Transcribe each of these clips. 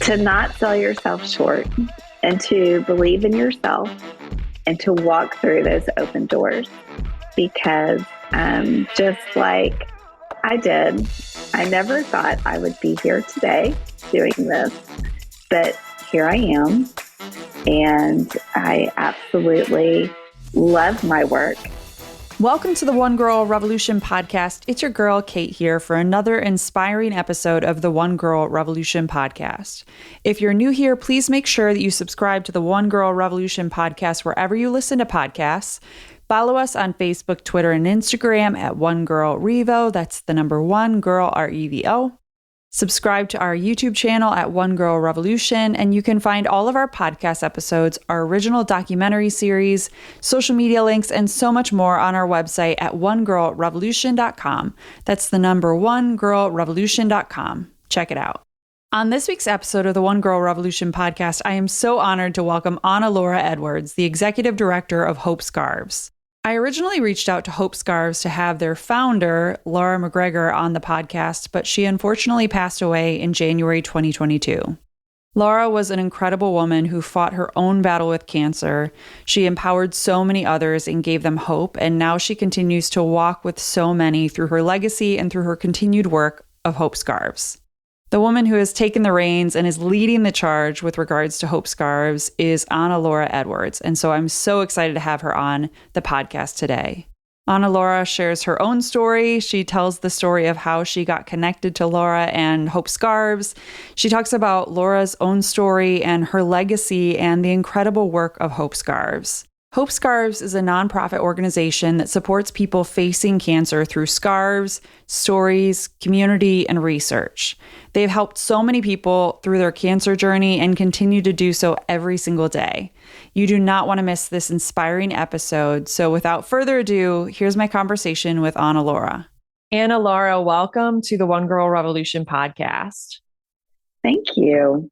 to not sell yourself short and to believe in yourself and to walk through those open doors. Because just like I did, I never thought I would be here today doing this, but here I am. And I absolutely love my work. Welcome to the One Girl Revolution podcast. It's your girl, Kate, here for another inspiring episode of the One Girl Revolution podcast. If you're new here, please make sure that you subscribe to the One Girl Revolution podcast wherever you listen to podcasts. Follow us on Facebook, Twitter, and Instagram at One Girl Revo. That's the number one girl, REVO. Subscribe to our YouTube channel at One Girl Revolution, and you can find all of our podcast episodes, our original documentary series, social media links, and so much more on our website at onegirlrevolution.com. That's the number onegirlrevolution.com. Check it out. On this week's episode of the One Girl Revolution podcast, I am so honored to welcome Anna Laura Edwards, the Executive Director of Hope Scarves. I originally reached out to Hope Scarves to have their founder, Lara McGregor, on the podcast, but she unfortunately passed away in January 2022. Lara was an incredible woman who fought her own battle with cancer. She empowered so many others and gave them hope, and now she continues to walk with so many through her legacy and through her continued work of Hope Scarves. The woman who has taken the reins and is leading the charge with regards to Hope Scarves is Anna Laura Edwards, and so I'm so excited to have her on the podcast today. Anna Laura shares her own story. She tells the story of how she got connected to Laura and Hope Scarves. She talks about Laura's own story and her legacy and the incredible work of Hope Scarves. Hope Scarves is a nonprofit organization that supports people facing cancer through scarves, stories, community, and research. They've helped so many people through their cancer journey and continue to do so every single day. You do not want to miss this inspiring episode. So without further ado, here's my conversation with Anna Laura. Anna Laura, welcome to the One Girl Revolution podcast. Thank you.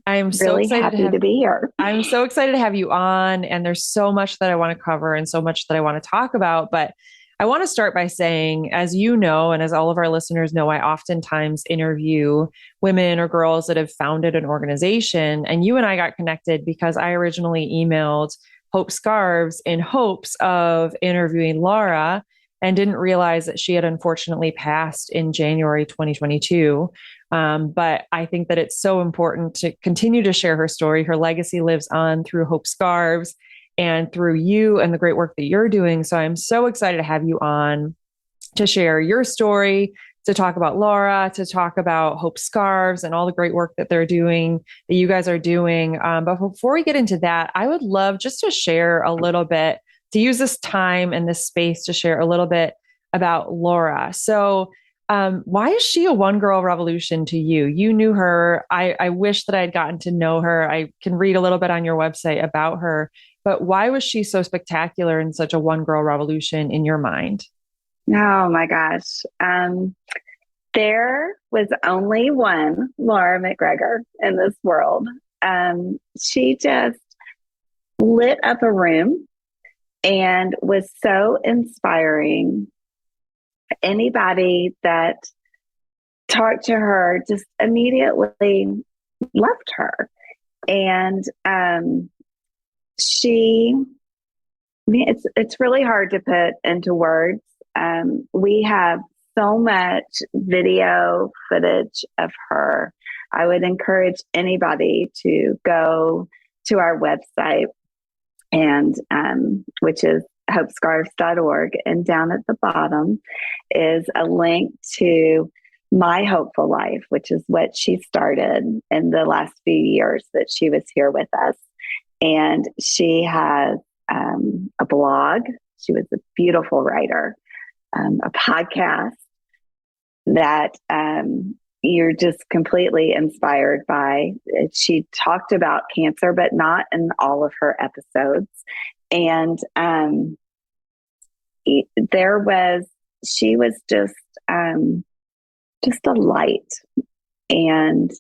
I'm so really excited happy to be here. I'm so excited to have you on, and there's so much that I want to cover and so much that I want to talk about. But I want to start by saying, as you know, and as all of our listeners know, I oftentimes interview women or girls that have founded an organization. And you and I got connected because I originally emailed Hope Scarves in hopes of interviewing Laura and didn't realize that she had unfortunately passed in January 2022. But I think that it's so important to continue to share her story. Her legacy lives on through Hope Scarves and through you and the great work that you're doing. So I'm so excited to have you on to share your story, to talk about Laura, to talk about Hope Scarves and all the great work that they're doing, that you guys are doing. But before we get into that, I would love just to share a little bit, to use this time and this space to share a little bit about Laura. So why is she a one girl revolution to you? You knew her. I wish that I had gotten to know her. I can read a little bit on your website about her, but why was she so spectacular and such a one girl revolution in your mind? Oh my gosh. There was only one Lara McGregor in this world. She just lit up a room and was so inspiring. Anybody that talked to her just immediately loved her. And it's really hard to put into words. We have so much video footage of her. I would encourage anybody to go to our website, and which is hopescarves.org, and down at the bottom is a link to My Hopeful Life, which is what she started in the last few years that she was here with us. And she has a blog. She was a beautiful writer, a podcast that you're just completely inspired by. She talked about cancer, but not in all of her episodes. And she was just a light, and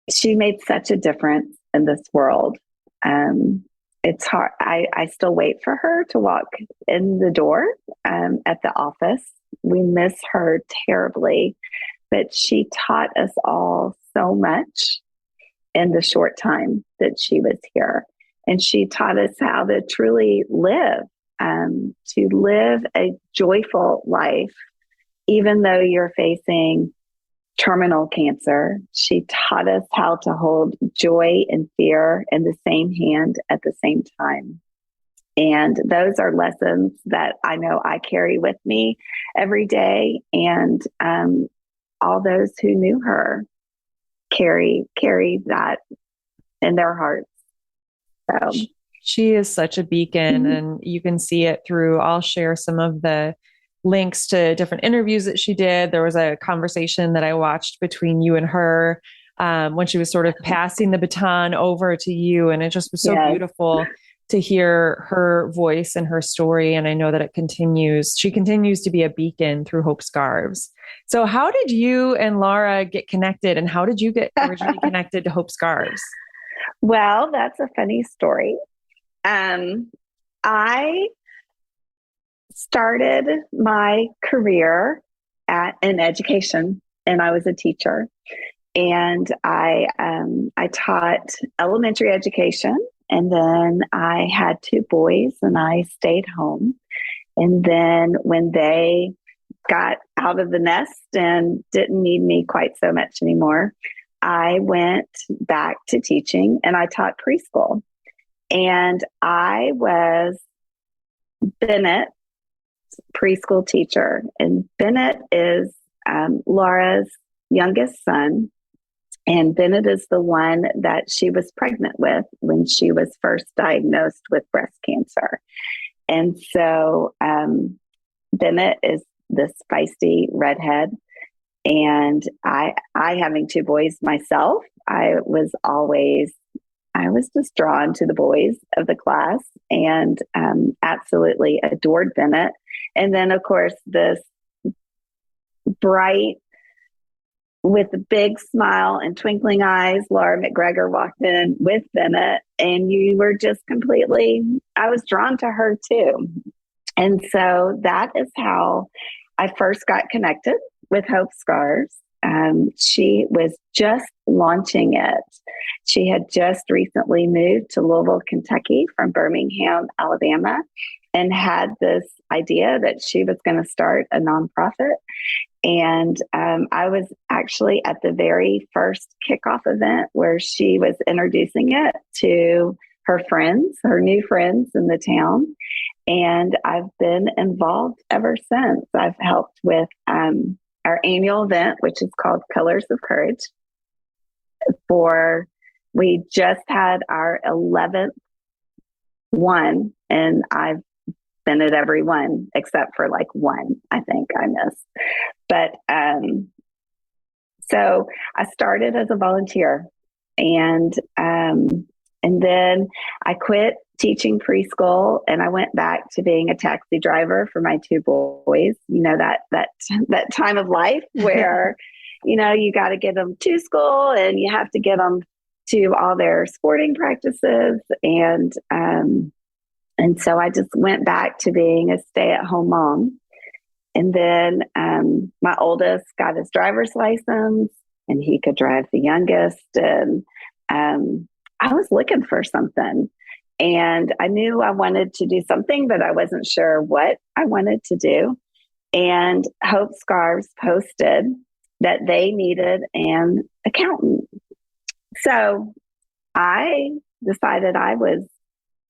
she made such a difference in this world. It's hard. I still wait for her to walk in the door at the office. We miss her terribly, but she taught us all so much in the short time that she was here. And she taught us how to truly live, to live a joyful life, even though you're facing terminal cancer. She taught us how to hold joy and fear in the same hand at the same time. And those are lessons that I know I carry with me every day. And all those who knew her carry that in their hearts. So she is such a beacon, and you can see it through. I'll share some of the links to different interviews that she did. There was a conversation that I watched between you and her when she was sort of passing the baton over to you. And it just was so beautiful to hear her voice and her story. And I know that she continues to be a beacon through Hope Scarves. So how did you and Lara get connected, and how did you get originally connected to Hope Scarves? Well, that's a funny story. I started my career in education, and I was a teacher. And I taught elementary education, and then I had 2 boys, and I stayed home. And then when they got out of the nest and didn't need me quite so much anymore, I went back to teaching, and I taught preschool. And I was Bennett's preschool teacher. And Bennett is Laura's youngest son. And Bennett is the one that she was pregnant with when she was first diagnosed with breast cancer. And so Bennett is this feisty redhead. And I having 2 boys myself, I was just drawn to the boys of the class, and absolutely adored Bennett. And then, of course, this bright, with a big smile and twinkling eyes, Lara McGregor walked in with Bennett, and you were just I was drawn to her too. And so that is how I first got connected with Hope Scarves. She was just launching it. She had just recently moved to Louisville, Kentucky from Birmingham, Alabama, and had this idea that she was going to start a nonprofit. And I was actually at the very first kickoff event where she was introducing it to her friends, her new friends in the town. And I've been involved ever since. I've helped with our annual event, which is called Colors of Courage. We just had our 11th one, and I've been at every one except for like one, I think I missed. But so I started as a volunteer, and then I quit teaching preschool, and I went back to being a taxi driver for my 2 boys. You know, that time of life where, you got to get them to school, and you have to get them to all their sporting practices. And so I just went back to being a stay-at-home mom. And then my oldest got his driver's license, and he could drive the youngest. And I was looking for something, and I knew I wanted to do something, but I wasn't sure what I wanted to do. And Hope Scarves posted that they needed an accountant. So I decided I was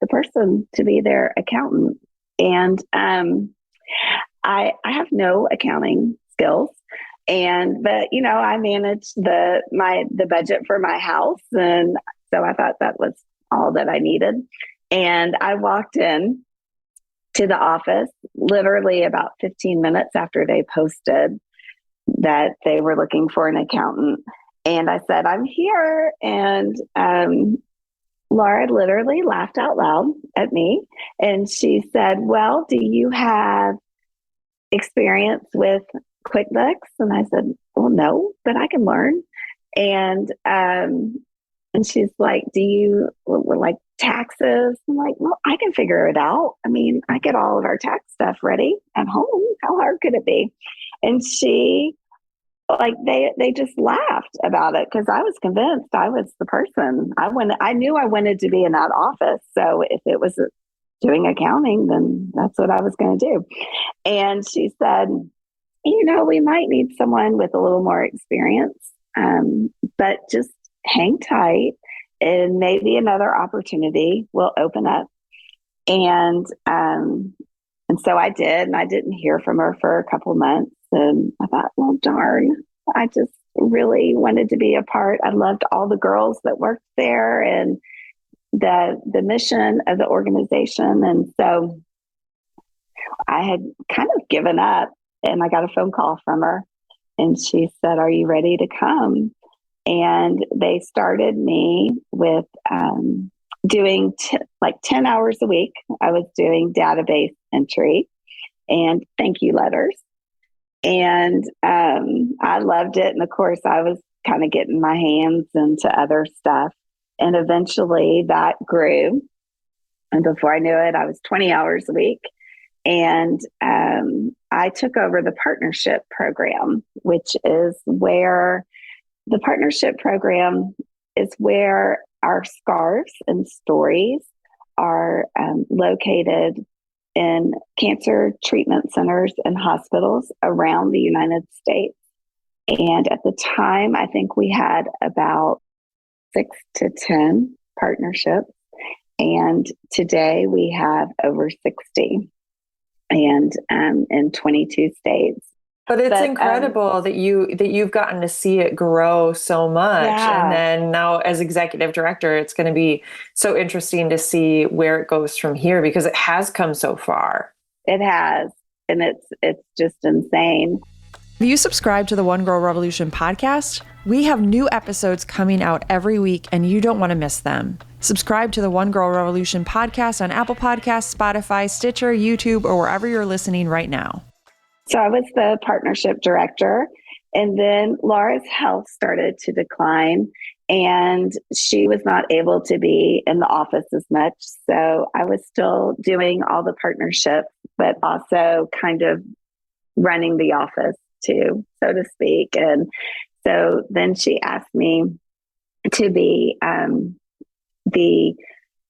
the person to be their accountant. And I have no accounting skills. But I managed the budget for my house. And so I thought that was all that I needed. And I walked in to the office literally about 15 minutes after they posted that they were looking for an accountant. And I said, I'm here. And Lara literally laughed out loud at me. And she said, well, do you have experience with QuickBooks? And I said, well, no, but I can learn. And she's like, do you like taxes? I'm like, well, I can figure it out. I mean, I get all of our tax stuff ready at home. How hard could it be? And she like they just laughed about it because I was convinced I was the person. I knew I wanted to be in that office. So if it was doing accounting, then that's what I was going to do. And she said, we might need someone with a little more experience, but just hang tight and maybe another opportunity will open up. And so I did, and I didn't hear from her for a couple of months. And I thought, well, darn, I just really wanted to be a part. I loved all the girls that worked there and the mission of the organization. And so I had kind of given up, and I got a phone call from her, and she said, "Are you ready to come?" And they started me with doing 10 hours a week. I was doing database entry and thank you letters. And I loved it. And of course, I was kind of getting my hands into other stuff. And eventually that grew. And before I knew it, I was 20 hours a week. And I took over the partnership program, which is where the partnership program is where our scarves and stories are located in cancer treatment centers and hospitals around the United States. And at the time, I think we had about 6 to 10 partnerships. And today we have over 60 and in 22 states. But it's incredible that you've gotten to see it grow so much. Yeah. And then now as executive director, it's going to be so interesting to see where it goes from here because it has come so far. It has. And it's just insane. Have you subscribed to the One Girl Revolution podcast? We have new episodes coming out every week and you don't want to miss them. Subscribe to the One Girl Revolution podcast on Apple Podcasts, Spotify, Stitcher, YouTube, or wherever you're listening right now. So I was the partnership director, and then Lara's health started to decline and she was not able to be in the office as much. So I was still doing all the partnerships, but also kind of running the office too, so to speak. And so then she asked me to be the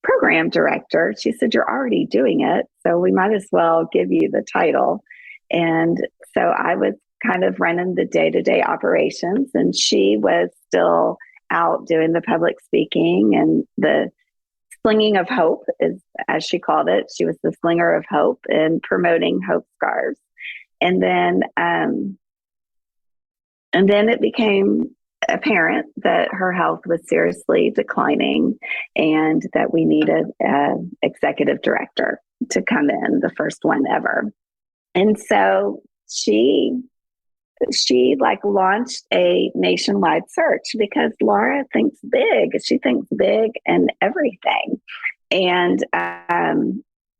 program director. She said, "You're already doing it, so we might as well give you the title." And so I was kind of running the day-to-day operations, and she was still out doing the public speaking and the slinging of hope, is as she called it. She was the slinger of hope and promoting Hope Scarves. And then it became apparent that her health was seriously declining and that we needed an executive director to come in, the first one ever. And so she like launched a nationwide search because Lara thinks big. She thinks big and everything. And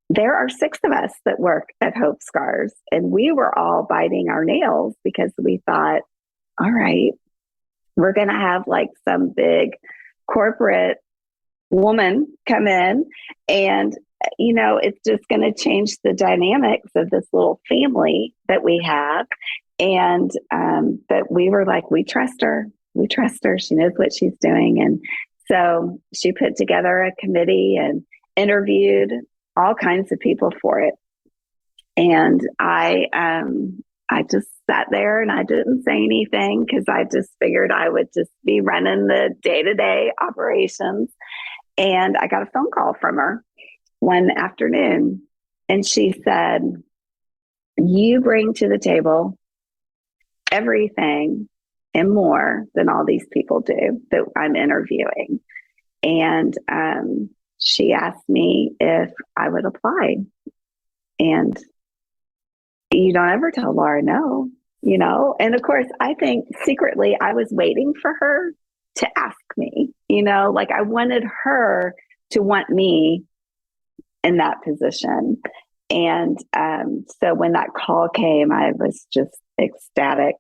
there are 6 of us that work at Hope Scarves, and we were all biting our nails because we thought, all right, we're going to have like some big corporate woman come in and it's just going to change the dynamics of this little family that we have. And but we were like, we trust her. We trust her. She knows what she's doing. And so she put together a committee and interviewed all kinds of people for it. And I just sat there and I didn't say anything because I just figured I would just be running the day-to-day operations. And I got a phone call from her one afternoon, and she said, "You bring to the table everything and more than all these people do that I'm interviewing." And she asked me if I would apply. And you don't ever tell Lara no, And of course, I think secretly I was waiting for her to ask me, like I wanted her to want me in that position. And so when that call came, I was just ecstatic.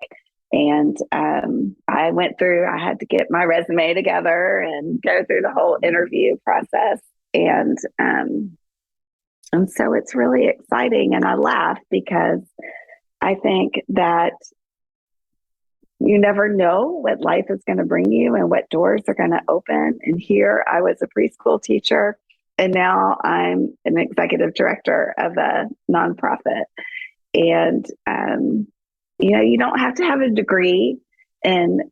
And I had to get my resume together and go through the whole interview process. And so it's really exciting. And I laugh because I think that you never know what life is going to bring you and what doors are going to open. And here I was a preschool teacher, and now I'm an executive director of a nonprofit. And, you don't have to have a degree in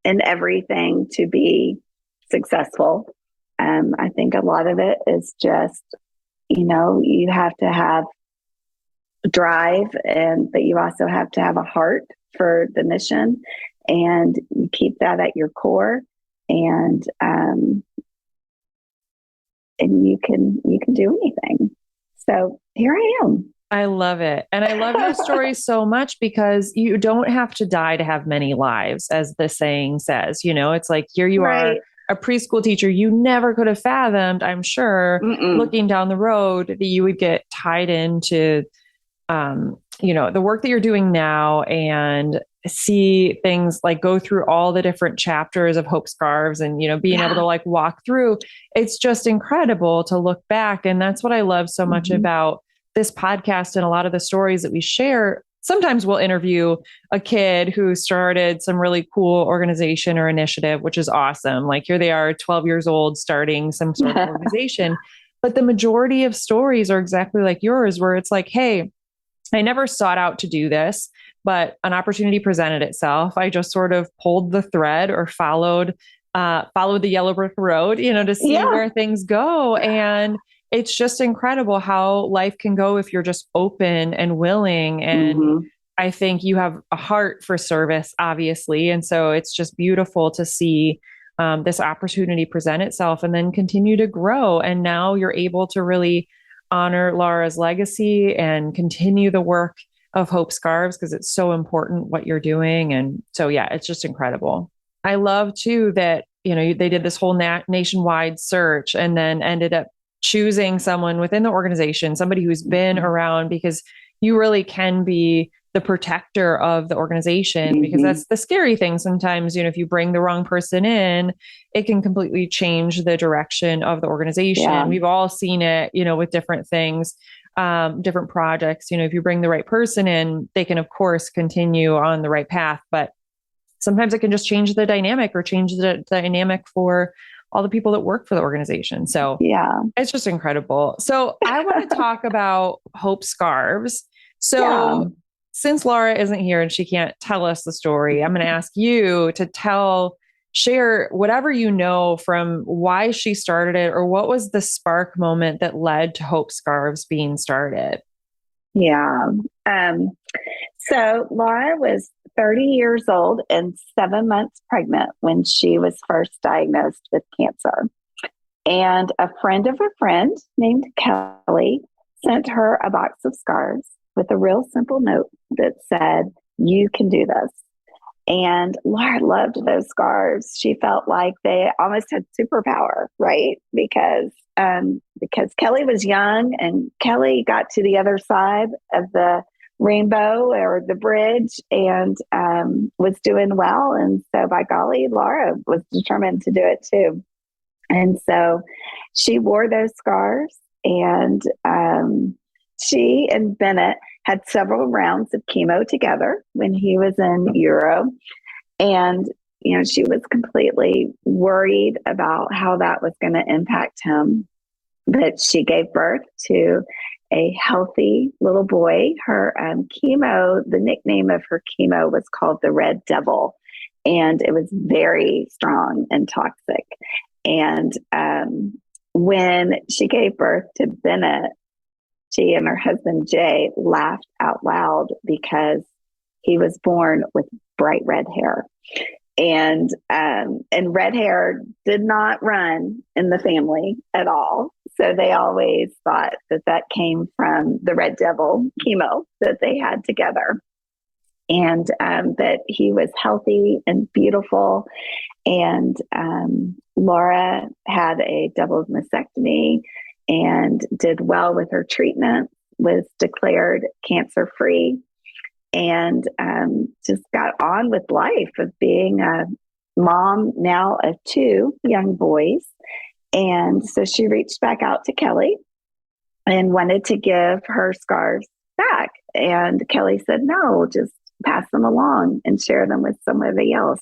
everything to be successful. I think a lot of it is just, you have to have drive, but you also have to have a heart for the mission, and you keep that at your core, and you can do anything. So here I am. I love it. And I love your story so much because you don't have to die to have many lives, as the saying says. It's like, here you are, a preschool teacher. You never could have fathomed, I'm sure, looking down the road, that you would get tied into, the work that you're doing now, and see things like go through all the different chapters of Hope Scarves, and, being able to like walk through. It's just incredible to look back. And that's what I love so much about this podcast and a lot of the stories that we share. Sometimes we'll interview a kid who started some really cool organization or initiative, which is awesome. Like, here they are, 12 years old, starting some sort of organization. But the majority of stories are exactly like yours, where it's like, hey, I never sought out to do this, but an opportunity presented itself. I just sort of pulled the thread, or followed the yellow brick road, to see where things go. And it's just incredible how life can go if you're just open and willing. And I think you have a heart for service, obviously. And so it's just beautiful to see this opportunity present itself and then continue to grow. And now you're able to really honor Lara's legacy and continue the work of Hope Scarves, because it's so important what you're doing. And so, yeah, it's just incredible. I love too that, they did this whole nationwide search and then ended up choosing someone within the organization, somebody who's been around, because you really can be the protector of the organization, because that's the scary thing. Sometimes, if you bring the wrong person in, it can completely change the direction of the organization. Yeah. We've all seen it, with different things, different projects. If you bring the right person in, they can, of course, continue on the right path, but sometimes it can just change the dynamic, or change the dynamic for all the people that work for the organization. So yeah, it's just incredible. So I want to talk about Hope Scarves. So since Lara isn't here and she can't tell us the story, I'm going to ask you to share whatever you know from why she started it, or what was the spark moment that led to Hope Scarves being started. Yeah. So Lara was 30 years old and 7 months pregnant when she was first diagnosed with cancer. And a friend of a friend named Kelly sent her a box of scarves with a real simple note that said, "You can do this." And Lara loved those scarves. She felt like they almost had superpower, right? Because Kelly was young, and Kelly got to the other side of the rainbow or the bridge, and was doing well. And so by golly, Lara was determined to do it too. And so she wore those scarves, and she and Bennett had several rounds of chemo together when he was in Euro. And, she was completely worried about how that was going to impact him. But she gave birth to a healthy little boy. Her chemo, the nickname of her chemo was called the Red Devil, and it was very strong and toxic. And when she gave birth to Bennett, she and her husband Jay laughed out loud because he was born with bright red hair. And red hair did not run in the family at all. So they always thought that came from the Red Devil chemo that they had together. And that he was healthy and beautiful. And Lara had a double mastectomy and did well with her treatment, was declared cancer-free, and just got on with life of being a mom now of 2 young boys. And so she reached back out to Kelly and wanted to give her scarves back. And Kelly said, "No, just pass them along and share them with somebody else.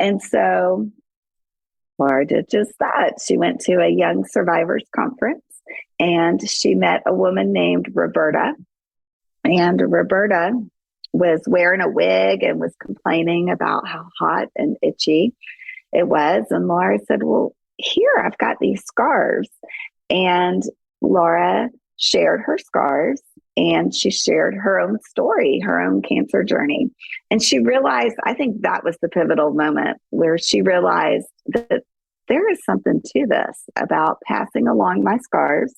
And so Laura did just that. She went to a young survivors conference and she met a woman named Roberta. And Roberta was wearing a wig and was complaining about how hot and itchy it was. And Laura said, well, here, I've got these scarves. And Laura shared her scarves and she shared her own story, her own cancer journey. And she realized, I think that was the pivotal moment where she realized that there is something to this about passing along my scars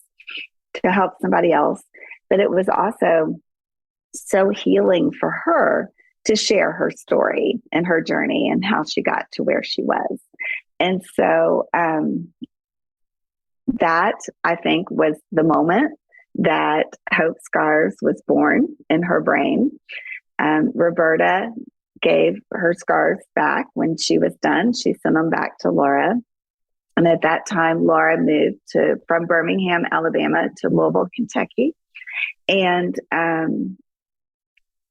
to help somebody else. But it was also so healing for her to share her story and her journey and how she got to where she was. And so that, I think, was the moment that Hope Scarves was born in her brain. Roberta gave her scarves back when she was done. She sent them back to Laura. And at that time, Laura moved from Birmingham, Alabama to Louisville, Kentucky. And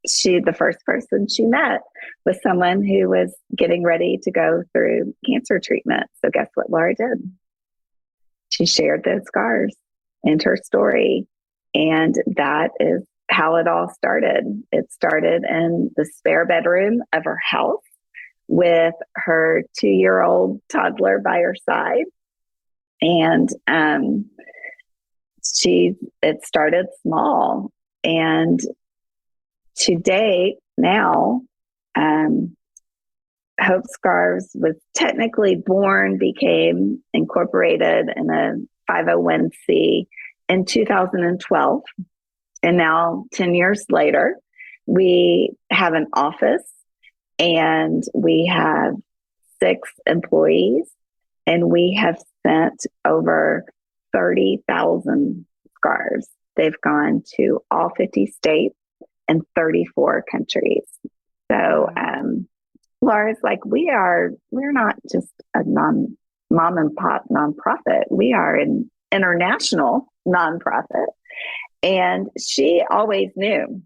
the first person she met was someone who was getting ready to go through cancer treatment. So guess what Laura did? She shared those scars and her story. And that is how it all started. It started in the spare bedroom of her house with her 2-year-old toddler by her side. And it started small. And to date now, Hope Scarves was technically born, became incorporated in a 501c in 2012. And now 10 years later, we have an office and we have 6 employees and we have sent over 30,000 scarves. They've gone to all 50 states and 34 countries. So Laura's like, we're not just a mom and pop nonprofit. We are an international nonprofit. And she always knew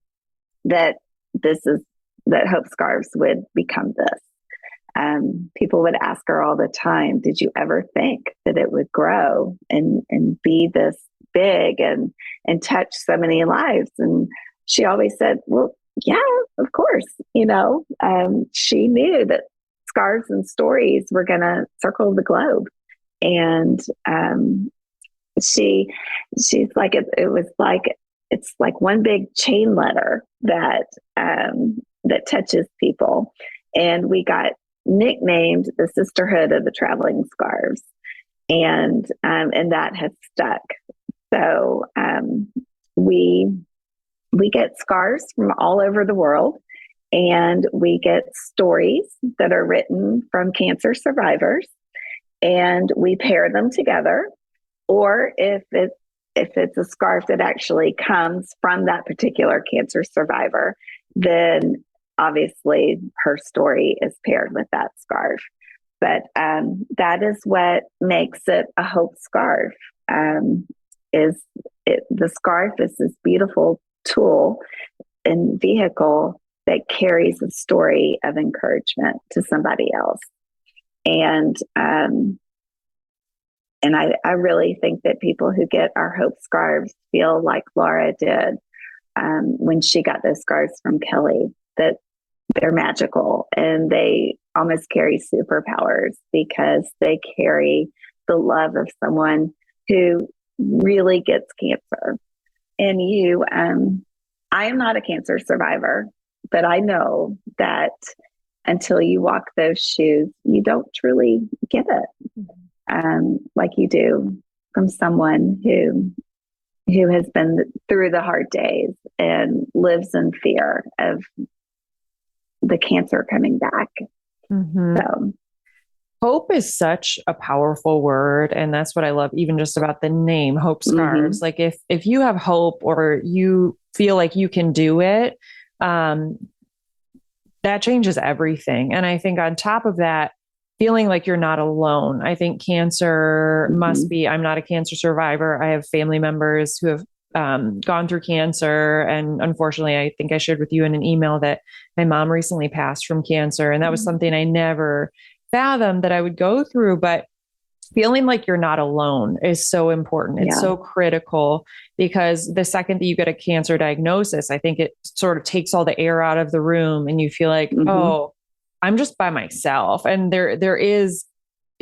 that Hope Scarves would become this. People would ask her all the time, did you ever think that it would grow and be this big and touch so many lives? And she always said, well, yeah, of course. She knew that scarves and stories were going to circle the globe. And she's like, it's like one big chain letter that touches people. And we got nicknamed the Sisterhood of the Traveling Scarves. And that has stuck. So we get scarves from all over the world, and we get stories that are written from cancer survivors, and we pair them together. Or if it's a scarf that actually comes from that particular cancer survivor, then obviously her story is paired with that scarf. But that is what makes it a hope scarf. The scarf is this beautiful tool and vehicle that carries a story of encouragement to somebody else. And I really think that people who get our hope scarves feel like Laura did when she got those scarves from Kelly, that they're magical and they almost carry superpowers because they carry the love of someone who really gets cancer. And I am not a cancer survivor, but I know that until you walk those shoes, you don't truly get it like you do from someone who has been through the hard days and lives in fear of the cancer coming back. Mm-hmm. So hope is such a powerful word. And that's what I love, even just about the name Hope Scarves. Mm-hmm. Like if you have hope or you feel like you can do it, that changes everything. And I think on top of that, feeling like you're not alone. I think cancer must be, I'm not a cancer survivor. I have family members who have gone through cancer. And unfortunately, I think I shared with you in an email that my mom recently passed from cancer. And that was something I never fathomed that I would go through. But feeling like you're not alone is so important. It's so critical, because the second that you get a cancer diagnosis, I think it sort of takes all the air out of the room and you feel like, oh, I'm just by myself. And there is,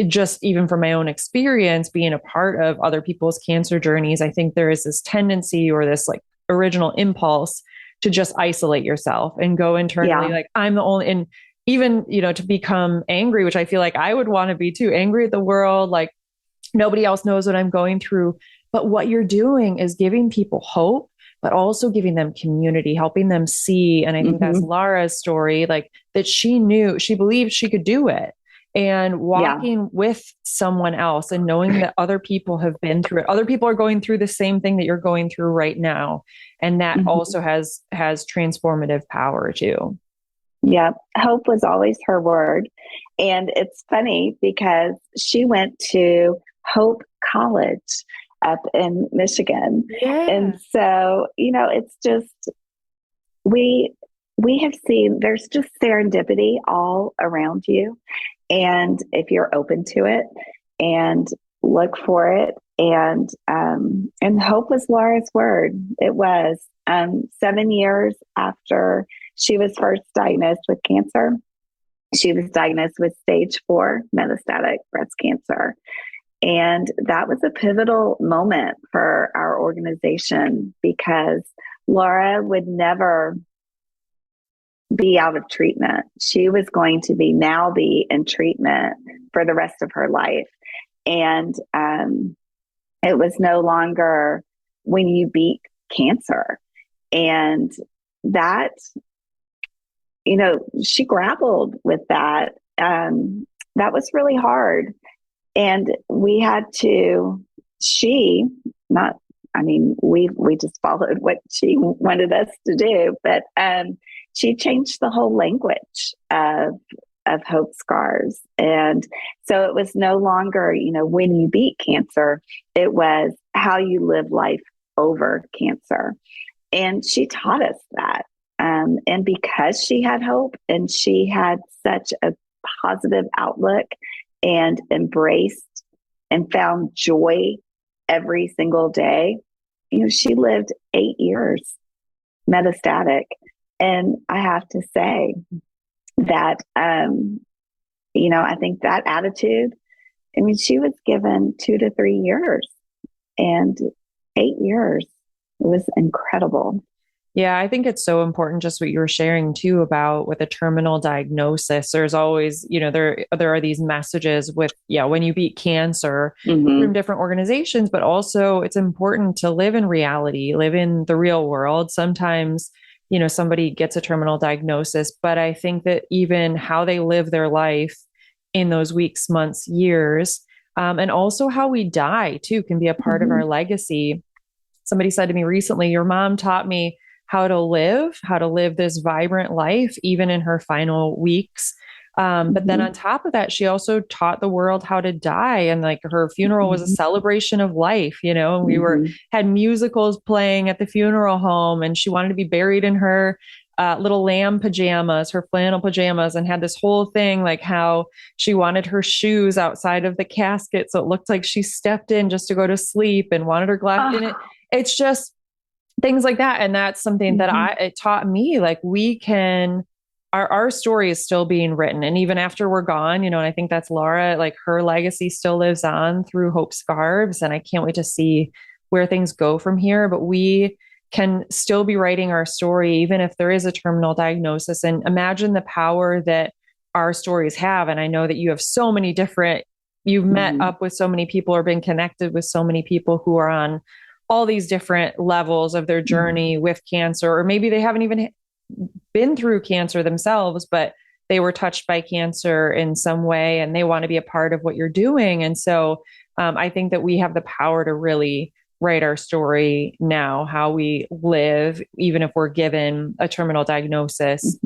just even from my own experience, being a part of other people's cancer journeys, I think there is this tendency or this like original impulse to just isolate yourself and go internally, like I'm the only, and even, to become angry, which I feel like I would want to be too, angry at the world, like nobody else knows what I'm going through. But what you're doing is giving people hope, but also giving them community, helping them see. And I think that's Lara's story, like that she believed she could do it. And walking with someone else and knowing that other people have been through it, other people are going through the same thing that you're going through right now. And that also has transformative power too. Yeah. Hope was always her word. And it's funny because she went to Hope College up in Michigan. Yeah. And so, it's just, we have seen there's just serendipity all around you. And if you're open to it and look for it, and hope was Laura's word. It was 7 years after she was first diagnosed with cancer. She was diagnosed with stage 4 metastatic breast cancer. And that was a pivotal moment for our organization, because Laura would never be out of treatment. She was going to be in treatment for the rest of her life. And it was no longer when you beat cancer. And that, she grappled with that. That was really hard. And we had to, we just followed what she wanted us to do, but she changed the whole language of Hope Scarves. And so it was no longer, when you beat cancer, it was how you live life over cancer. And she taught us that. And because she had hope and she had such a positive outlook and embraced and found joy every single day, she lived 8 years metastatic. And I have to say that, I think that attitude, she was given 2 to 3 years, and 8 years, it was incredible. Yeah, I think it's so important, just what you were sharing too, about with a terminal diagnosis. There's always, there are these messages with, when you beat cancer from different organizations, but also it's important to live in reality, live in the real world. Sometimes, somebody gets a terminal diagnosis, but I think that even how they live their life in those weeks, months, years, and also how we die too, can be a part of our legacy. Somebody said to me recently, your mom taught me how to live this vibrant life, even in her final weeks. But then on top of that, she also taught the world how to die. And like her funeral was a celebration of life, and we had musicals playing at the funeral home, and she wanted to be buried in her little lamb pajamas, her flannel pajamas, and had this whole thing, like how she wanted her shoes outside of the casket. So it looked like she stepped in just to go to sleep and wanted her glass in it. It's just things like that. And that's something that it taught me, like our story is still being written. And even after we're gone, and I think that's Lara, like her legacy still lives on through Hope Scarves. And I can't wait to see where things go from here, but we can still be writing our story, even if there is a terminal diagnosis. And imagine the power that our stories have. And I know that you have so many different, you've met up with so many people or been connected with so many people who are on all these different levels of their journey with cancer, or maybe they haven't even been through cancer themselves, but they were touched by cancer in some way and they want to be a part of what you're doing. And so I think that we have the power to really write our story now, how we live, even if we're given a terminal diagnosis,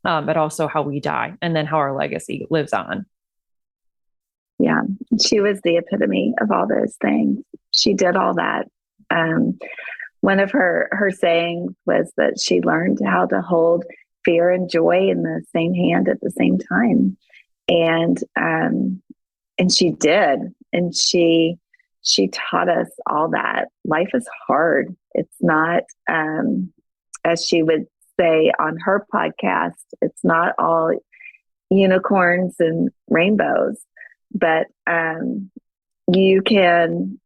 but also how we die, and then how our legacy lives on. Yeah, she was the epitome of all those things. She did all that. one of her sayings was that she learned how to hold fear and joy in the same hand at the same time. And she did. And she taught us all that life is hard. It's not, as she would say on her podcast, it's not all unicorns and rainbows, but you can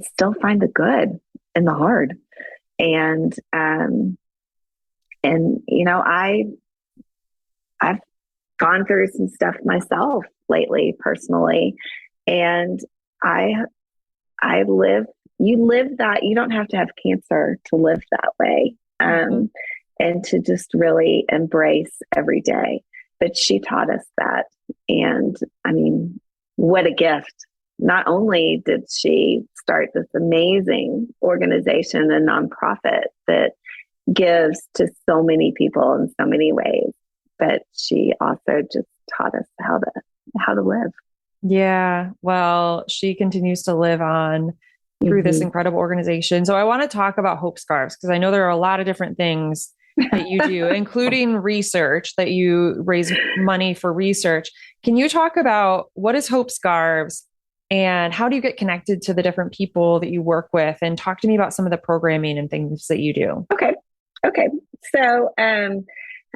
still find the good in the hard. And I've gone through some stuff myself lately, personally, and you live that. You don't have to have cancer to live that way, and to just really embrace every day. But she taught us that, and I mean, what a gift! Not only did she start this amazing organization and nonprofit that gives to so many people in so many ways, but she also just taught us how to live. Yeah. Well, she continues to live on through this incredible organization. So I want to talk about Hope Scarves, because I know there are a lot of different things that you do, including research, that you raise money for research. Can you talk about what is Hope Scarves and how do you get connected to the different people that you work with? And talk to me about some of the programming and things that you do. Okay. So,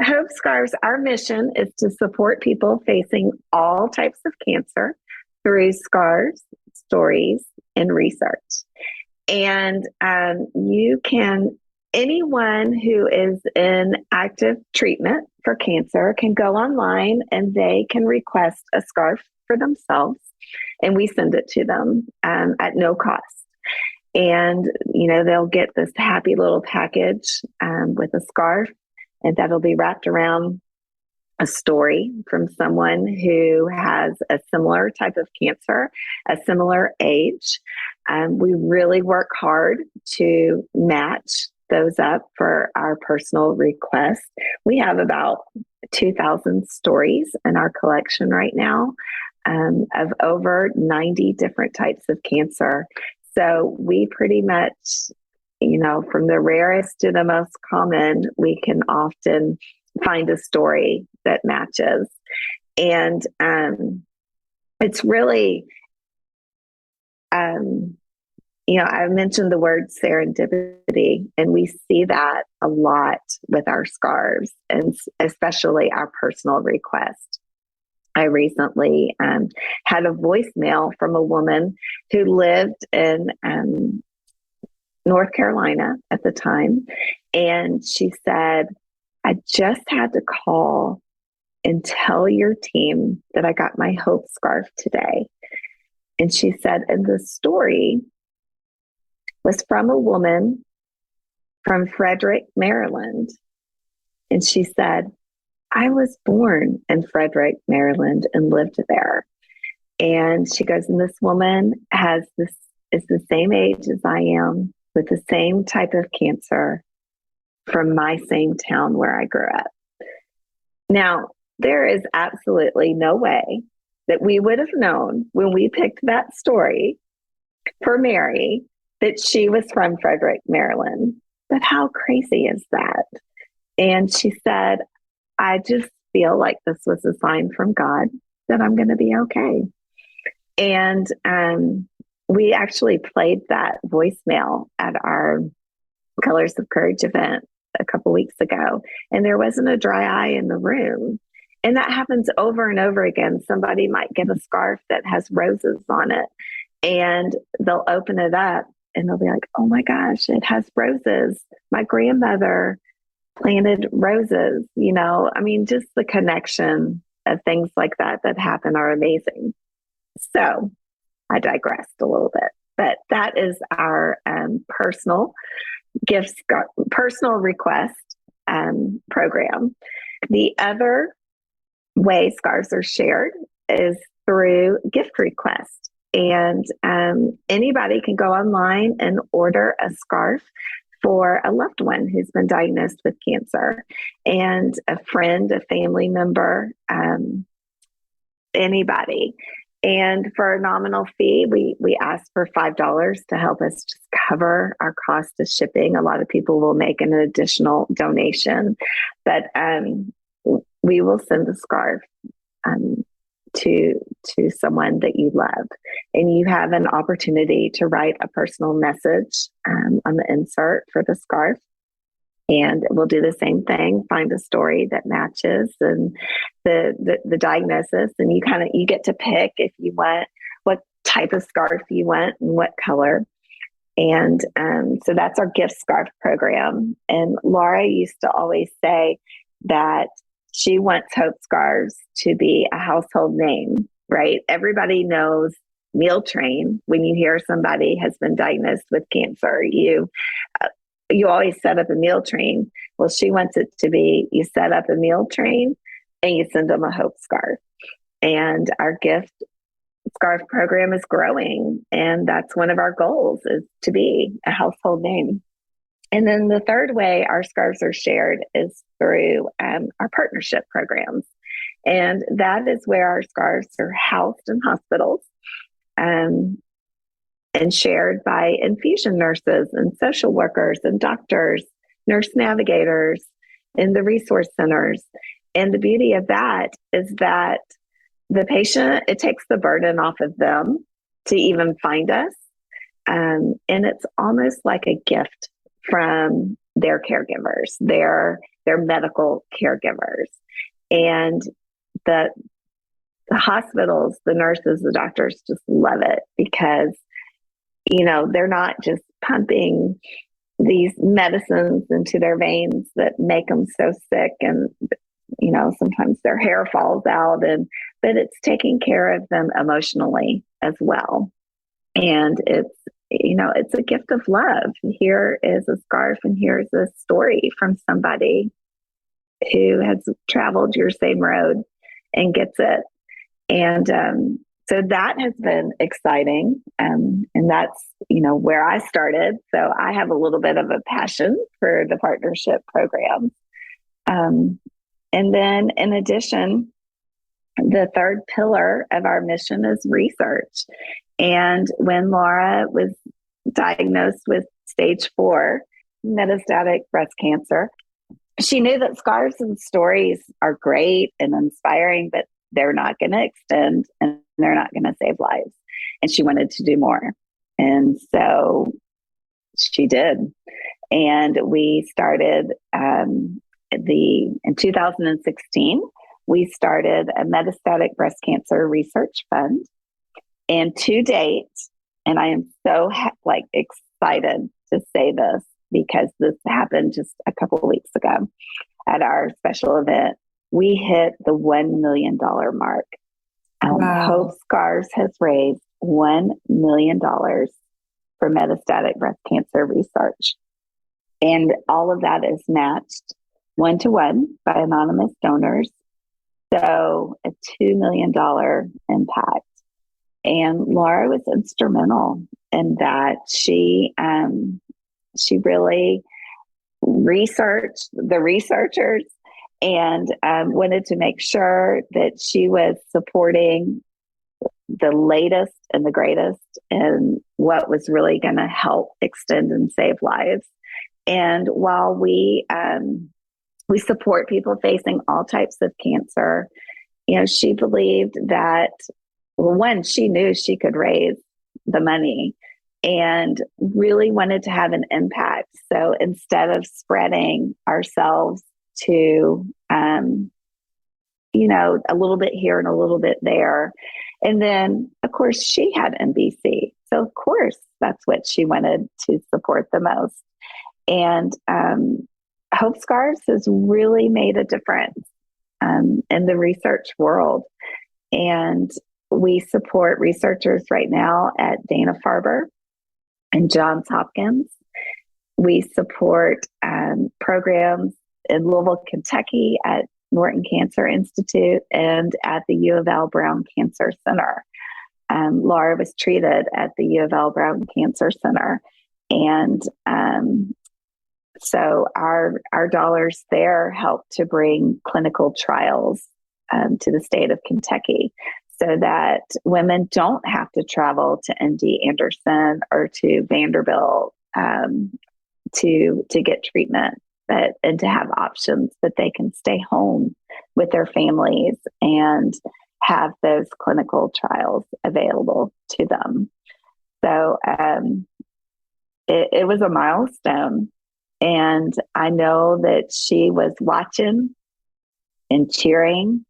Hope Scarves, our mission is to support people facing all types of cancer through scars, stories, and research. And anyone who is in active treatment for cancer can go online and they can request a scarf for themselves, and we send it to them at no cost. And, they'll get this happy little package with a scarf, and that'll be wrapped around a story from someone who has a similar type of cancer, a similar age. We really work hard to match those up for our personal requests. We have about 2,000 stories in our collection right now of over 90 different types of cancer. So we pretty much, from the rarest to the most common, we can often find a story that matches. And it's really, I mentioned the word serendipity, and we see that a lot with our scarves, and especially our personal request. I recently had a voicemail from a woman who lived in North Carolina at the time. And she said, I just had to call and tell your team that I got my Hope scarf today. And she said, and the story was from a woman from Frederick, Maryland. And she said, I was born in Frederick, Maryland, and lived there. And she goes, and this woman is the same age as I am, with the same type of cancer, from my same town where I grew up. Now, there is absolutely no way that we would have known when we picked that story for Mary that she was from Frederick, Maryland. But how crazy is that? And she said, I just feel like this was a sign from God that I'm going to be okay. And we actually played that voicemail at our Colors of Courage event a couple weeks ago, and there wasn't a dry eye in the room. And that happens over and over again. Somebody might get a scarf that has roses on it, and they'll open it up and they'll be like, oh my gosh, it has roses. My grandmother planted roses, just the connection of things like that happen are amazing. So I digressed a little bit, but that is our personal request program. The other way scarves are shared is through gift request. And anybody can go online and order a scarf for a loved one who's been diagnosed with cancer, and a friend, a family member, anybody. And for a nominal fee, we ask for $5 to help us just cover our cost of shipping. A lot of people will make an additional donation, but we will send a scarf to someone that you love, and you have an opportunity to write a personal message on the insert for the scarf. And we'll do the same thing, find a story that matches and the diagnosis. And you get to pick if you want, what type of scarf you want and what color. And so that's our gift scarf program. And Lara used to always say that she wants Hope Scarves to be a household name, right? Everybody knows Meal Train. When you hear somebody has been diagnosed with cancer, you always set up a meal train. Well, she wants it to be, you set up a meal train and you send them a Hope Scarf. And our gift scarf program is growing. And that's one of our goals, is to be a household name. And then the third way our scarves are shared is through our partnership programs. And that is where our scarves are housed in hospitals. And shared by infusion nurses and social workers and doctors, nurse navigators in the resource centers. And the beauty of that is that the patient, it takes the burden off of them to even find us. And it's almost like a gift from their caregivers, their medical caregivers. And the hospitals, the nurses, the doctors just love it because they're not just pumping these medicines into their veins that make them so sick. And, sometimes their hair falls out, but it's taking care of them emotionally as well. And it's a gift of love. Here is a scarf and here's a story from somebody who has traveled your same road and gets it. And, so that has been exciting. And that's, where I started. So I have a little bit of a passion for the partnership program. And then in addition, the third pillar of our mission is research. And when Lara was diagnosed with stage 4 metastatic breast cancer, she knew that scarves and stories are great and inspiring, but they're not going to extend and they're not going to save lives. And she wanted to do more. And so she did. And we started in 2016, we started a metastatic breast cancer research fund. And to date, and I am so excited to say this because this happened just a couple of weeks ago at our special event, we hit the $1 million mark. Wow. Hope Scarves has raised $1 million for metastatic breast cancer research. And all of that is matched 1-to-1 by anonymous donors. So a $2 million impact. And Lara was instrumental in that. She really researched the researchers and wanted to make sure that she was supporting the latest and the greatest in what was really going to help extend and save lives. And while we support people facing all types of cancer, she believed that, well, one, she knew she could raise the money and really wanted to have an impact. So instead of spreading ourselves to, a little bit here and a little bit there. And then, of course, she had NBC. So, of course, that's what she wanted to support the most. And Hope Scarves has really made a difference in the research world. And we support researchers right now at Dana-Farber and Johns Hopkins. We support programs in Louisville, Kentucky at Norton Cancer Institute and at the U of L Brown Cancer Center. Lara was treated at the U of L Brown Cancer Center. And so our dollars there help to bring clinical trials to the state of Kentucky. so that women don't have to travel to MD Anderson or to Vanderbilt to get treatment, and to have options that they can stay home with their families and have those clinical trials available to them. So it was a milestone. And I know that she was watching and cheering.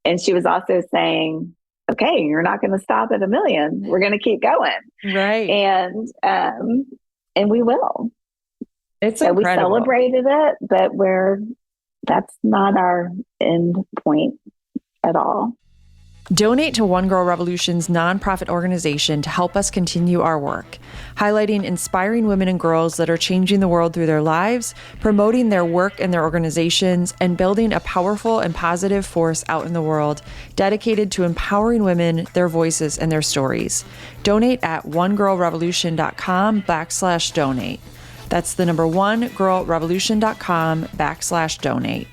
And she was also saying, okay, you're not going to stop at 1 million. We're going to keep going. Right. And we will. It's so incredible. We celebrated it, but that's not our end point at all. Donate to One Girl Revolution's nonprofit organization to help us continue our work, highlighting inspiring women and girls that are changing the world through their lives, promoting their work and their organizations, and building a powerful and positive force out in the world dedicated to empowering women, their voices, and their stories. Donate at onegirlrevolution.com/donate. That's the number onegirlrevolution.com/donate.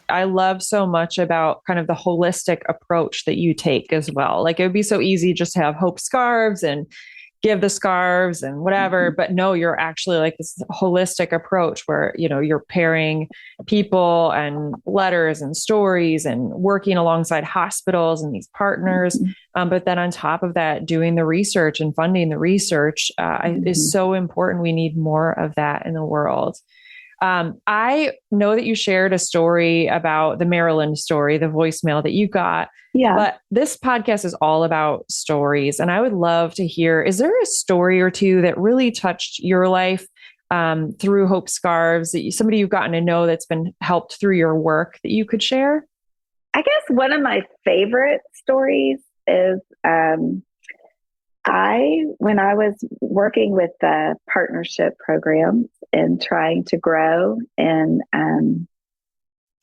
I love so much about kind of the holistic approach that you take as well. Like, it would be so easy just to have Hope Scarves and give the scarves and whatever, but no, you're actually like this holistic approach where, you're pairing people and letters and stories and working alongside hospitals and these partners. But then on top of that, doing the research and funding the research is so important. We need more of that in the world. I know that you shared a story about the Maryland story, the voicemail that you got. Yeah. But this podcast is all about stories. And I would love to hear, is there a story or two that really touched your life through Hope Scarves, somebody you've gotten to know that's been helped through your work that you could share? I guess one of my favorite stories is when I was working with the partnership programs and trying to grow and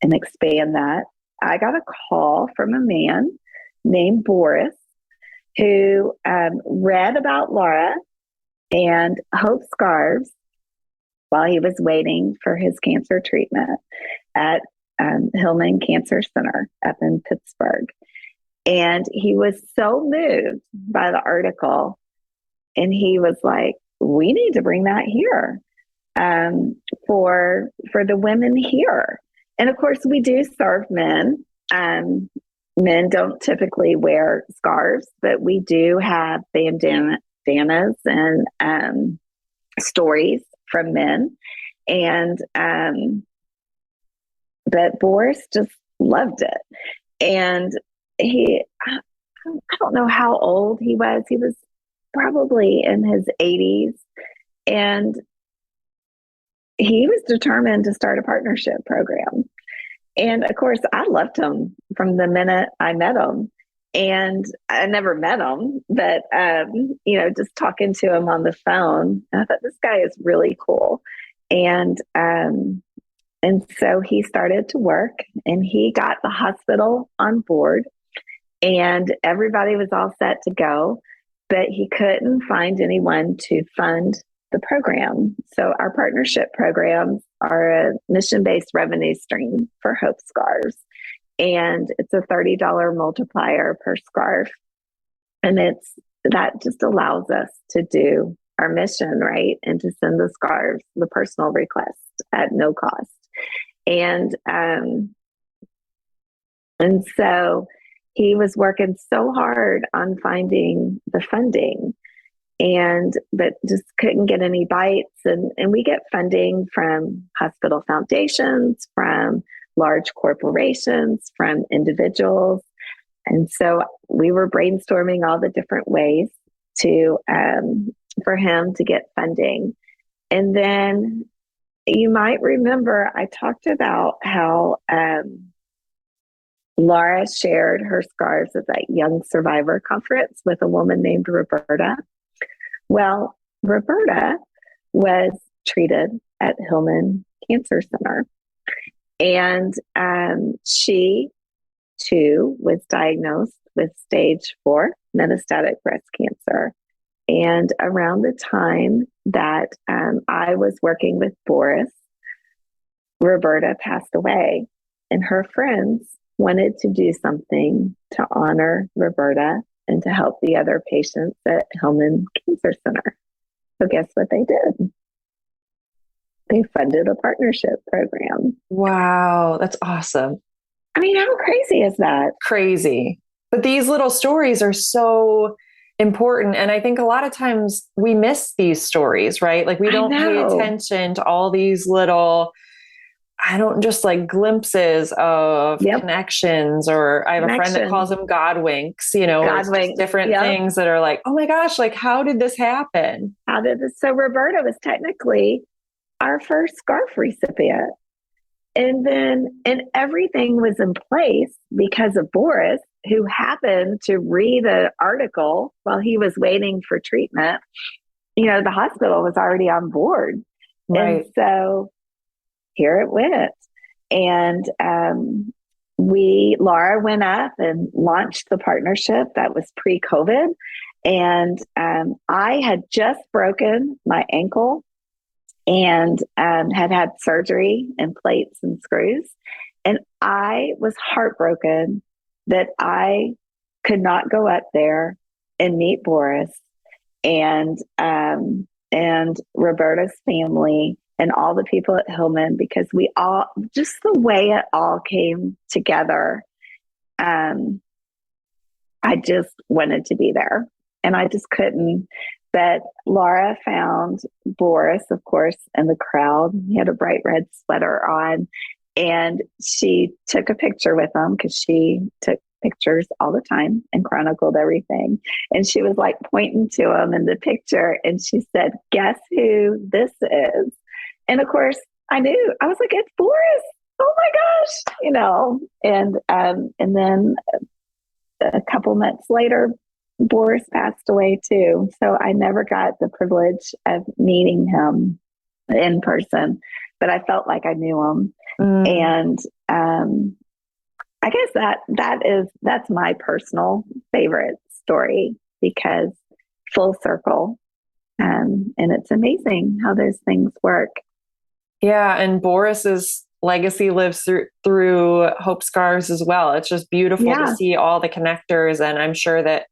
expand that, I got a call from a man named Boris who read about Lara and Hope Scarves while he was waiting for his cancer treatment at Hillman Cancer Center up in Pittsburgh. And he was so moved by the article. And he was like, we need to bring that here for the women here. And of course, we do serve men. Men don't typically wear scarves, but we do have bandanas and stories from men. And but Boris just loved it. And I don't know how old he was. He was probably in his 80s. And he was determined to start a partnership program. And of course, I loved him from the minute I met him. And I never met him, but, just talking to him on the phone, I thought this guy is really cool. And so he started to work and he got the hospital on board. And everybody was all set to go, but he couldn't find anyone to fund the program. So our partnership programs are a mission-based revenue stream for Hope Scarves. And it's a $30 multiplier per scarf. And that just allows us to do our mission, right? And to send the scarves, the personal request at no cost. And so he was working so hard on finding the funding but just couldn't get any bites. And we get funding from hospital foundations, from large corporations, from individuals. And so we were brainstorming all the different ways for him to get funding. And then you might remember I talked about how Lara shared her scarves at that Young Survivor conference with a woman named Roberta. Well, Roberta was treated at Hillman Cancer Center. And she, too, was diagnosed with stage 4 metastatic breast cancer. And around the time that I was working with Boris, Roberta passed away. And her friends wanted to do something to honor Roberta and to help the other patients at Hillman Cancer Center. So guess what they did? They funded a partnership program. Wow, that's awesome. I mean, how crazy is that? Crazy. But these little stories are so important. And I think a lot of times we miss these stories, right? Like we don't pay attention to all these little, just like glimpses of connections, or I have a friend that calls them God winks, different things that are like, oh my gosh, like how did this happen? So Roberta was technically our first scarf recipient. And everything was in place because of Boris, who happened to read an article while he was waiting for treatment. The hospital was already on board. Right. And so here it went. And Lara went up and launched the partnership. That was pre-COVID. And I had just broken my ankle and had surgery and plates and screws. And I was heartbroken that I could not go up there and meet Boris and Roberta's family and all the people at Hillman, because just the way it all came together, I just wanted to be there and I just couldn't. But Lara found Boris, of course, in the crowd. He had a bright red sweater on, and she took a picture with him because she took pictures all the time and chronicled everything. And she was like pointing to him in the picture, and she said, "Guess who this is?" And of course, I knew. I was like, "It's Boris! Oh my gosh!" And then a couple months later, Boris passed away too. So I never got the privilege of meeting him in person, but I felt like I knew him. And I guess that's my personal favorite story, because full circle. And it's amazing how those things work. Yeah. And Boris's legacy lives through Hope Scarves as well. It's just beautiful to see all the connectors. And I'm sure that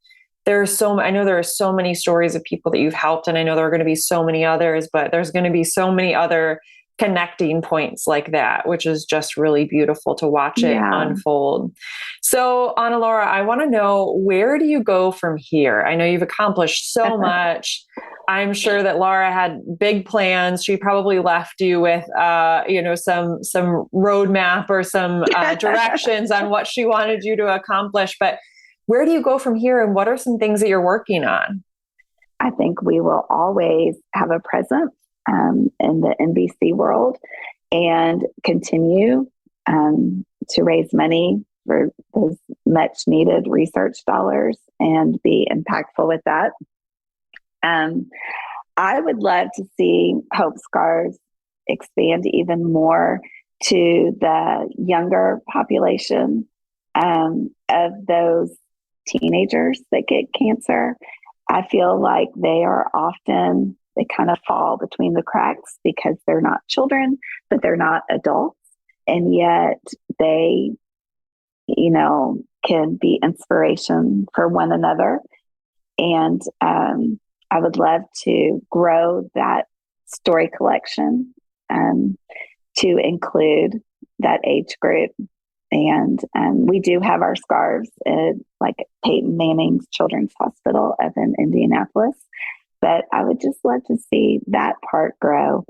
I know there are so many stories of people that you've helped, and I know there are going to be so many others, but there's going to be so many other connecting points like that, which is just really beautiful to watch it unfold. So Ana Laura, I want to know, where do you go from here? I know you've accomplished so much. I'm sure that Lara had big plans. She probably left you with, some roadmap or some directions on what she wanted you to accomplish, but where do you go from here, and what are some things that you're working on? I think we will always have a presence in the NBC world and continue to raise money for those much needed research dollars and be impactful with that. I would love to see Hope Scarves expand even more to the younger population of those teenagers that get cancer. I feel like they kind of fall between the cracks because they're not children, but they're not adults. And yet they, can be inspiration for one another. And I would love to grow that story collection to include that age group. And we do have our scarves at like Peyton Manning's Children's Hospital up in Indianapolis. But I would just love to see that part grow.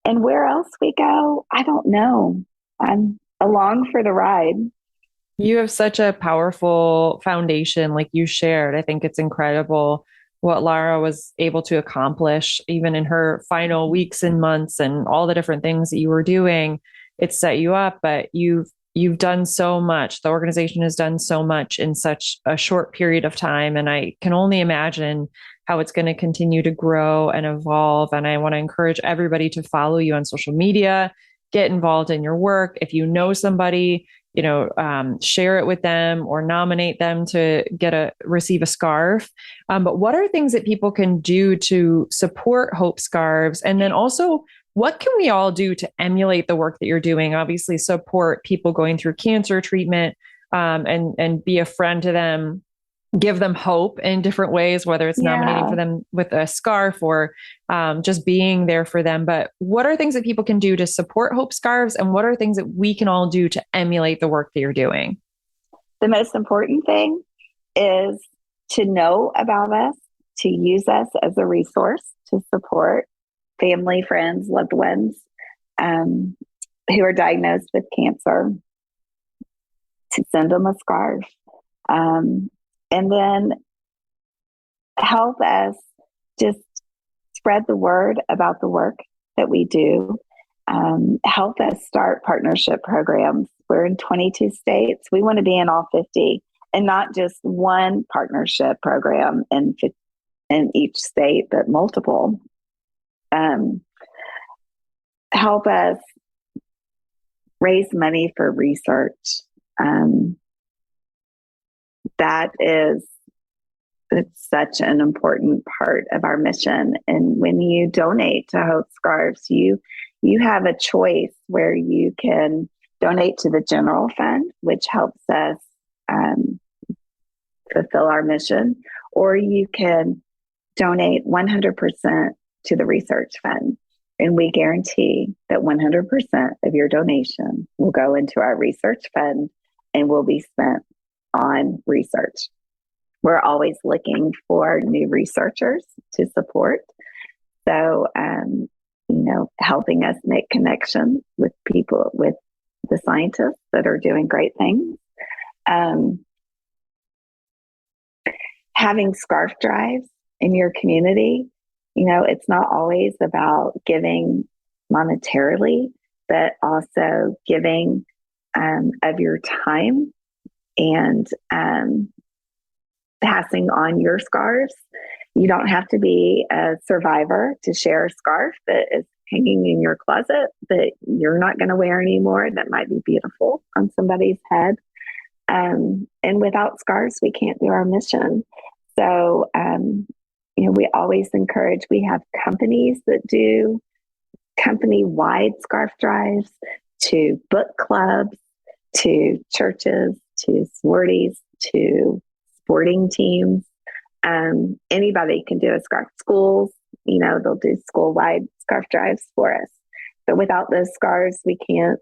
And where else we go, I don't know. I'm along for the ride. You have such a powerful foundation, like you shared. I think it's incredible what Lara was able to accomplish, even in her final weeks and months, and all the different things that you were doing. It set you up, but you've done so much. The organization has done so much in such a short period of time. And I can only imagine how it's going to continue to grow and evolve. And I want to encourage everybody to follow you on social media, get involved in your work. If you know somebody, share it with them or nominate them to receive a scarf. But what are things that people can do to support Hope Scarves? And then also, what can we all do to emulate the work that you're doing? Obviously, support people going through cancer treatment. and be a friend to them, give them hope in different ways, whether it's nominating for them with a scarf or just being there for them. But what are things that people can do to support Hope Scarves? And what are things that we can all do to emulate the work that you're doing? The most important thing is to know about us, to use us as a resource to support family, friends, loved ones who are diagnosed with cancer, to send them a scarf. And then help us just spread the word about the work that we do. Help us start partnership programs. We're in 22 states. We want to be in all 50, and not just one partnership program in each state, but multiple. Help us raise money for research. It's such an important part of our mission. And when you donate to Hope Scarves, you have a choice where you can donate to the general fund, which helps us fulfill our mission, or you can donate 100% to the research fund. And we guarantee that 100% of your donation will go into our research fund and will be spent on research. We're always looking for new researchers to support. So, helping us make connections with people, with the scientists that are doing great things. Having scarf drives in your community, it's not always about giving monetarily, but also giving of your time and passing on your scarves. You don't have to be a survivor to share a scarf that is hanging in your closet that you're not going to wear anymore. That might be beautiful on somebody's head. And without scarves, we can't do our mission. So, we always encourage, we have companies that do company-wide scarf drives, to book clubs, to churches, to sororities, to sporting teams. Anybody can do a scarf. Schools, they'll do school-wide scarf drives for us. But without those scarves, we can't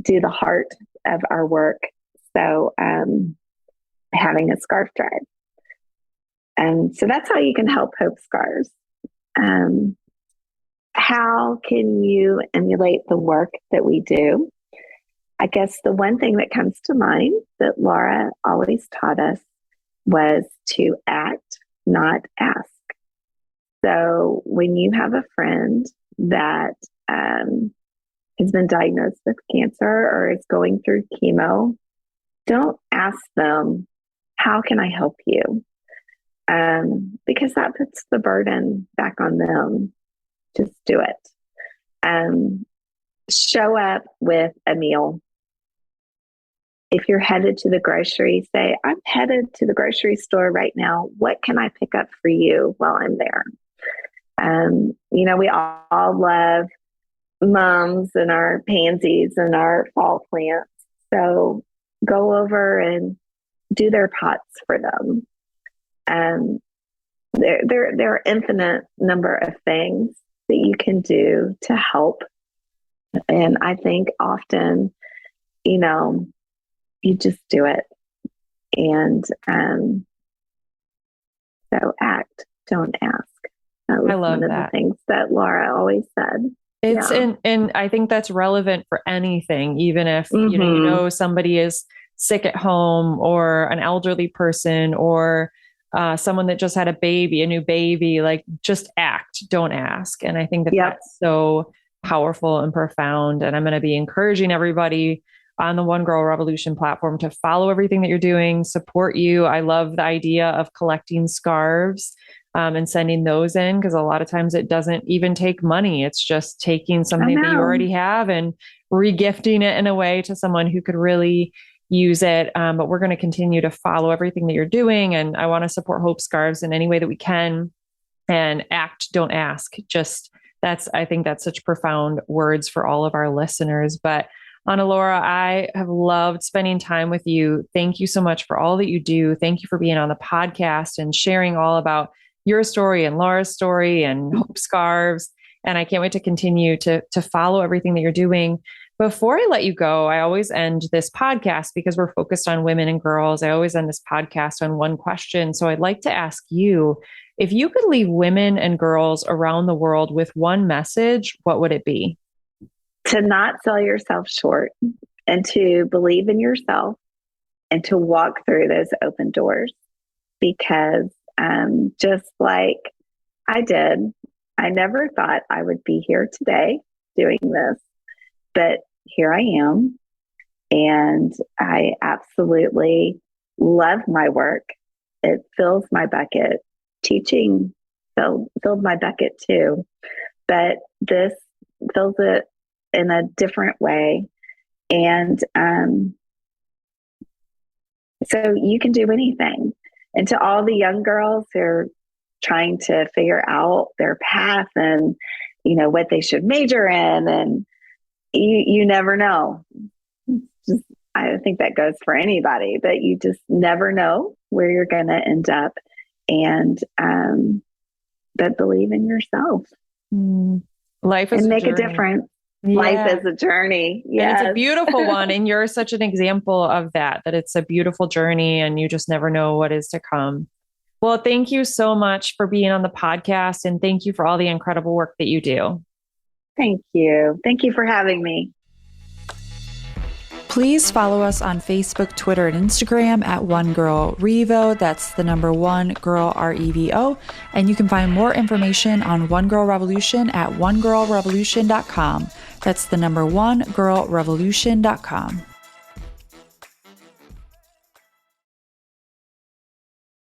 do the heart of our work. So having a scarf drive. And so that's how you can help Hope Scarves. How can you emulate the work that we do? I guess the one thing that comes to mind that Lara always taught us was to act, not ask. So when you have a friend that has been diagnosed with cancer or is going through chemo, don't ask them, how can I help you? Because that puts the burden back on them. Just do it. Show up with a meal. If you're headed to the grocery, say, I'm headed to the grocery store right now. What can I pick up for you while I'm there? We all love mums and our pansies and our fall plants. So go over and do their pots for them. There are infinite number of things that you can do to help. And I think often, you just do it. And so act, don't ask. That was I love one that. of the things that Lara always said. And I think that's relevant for anything, even if somebody is sick at home, or an elderly person, or someone that just had a new baby. Like, just act, don't ask. And I think that that's so powerful and profound. And I'm going to be encouraging everybody on the One Girl Revolution platform to follow everything that you're doing, support you. I love the idea of collecting scarves and sending those in, because a lot of times it doesn't even take money. It's just taking something that you already have and regifting it in a way to someone who could really use it. But we're going to continue to follow everything that you're doing. And I want to support Hope Scarves in any way that we can. And act, don't ask. I think that's such profound words for all of our listeners. But Ana Laura, I have loved spending time with you. Thank you so much for all that you do. Thank you for being on the podcast and sharing all about your story and Laura's story and Hope Scarves. And I can't wait to continue to follow everything that you're doing. Before I let you go, I always end this podcast because we're focused on women and girls. I always end this podcast on one question. So I'd like to ask you, if you could leave women and girls around the world with one message, what would it be? To not sell yourself short and to believe in yourself and to walk through those open doors. Because just like I did, I never thought I would be here today doing this, but here I am. And I absolutely love my work. It fills my bucket. Teaching filled my bucket too, but this fills it in a different way. And so you can do anything. And to all the young girls who are trying to figure out their path and, what they should major in, and you never know. I think that goes for anybody, but you just never know where you're going to end up. And, but believe in yourself. Life is and make a difference. Yeah. Life is a journey. Yes. And it's a beautiful one. And you're such an example of that it's a beautiful journey and you just never know what is to come. Well, thank you so much for being on the podcast. And thank you for all the incredible work that you do. Thank you. Thank you for having me. Please follow us on Facebook, Twitter, and Instagram at One Girl Revo. That's the number One Girl REVO. And you can find more information on One Girl Revolution at onegirlrevolution.com. That's the number onegirlrevolution.com.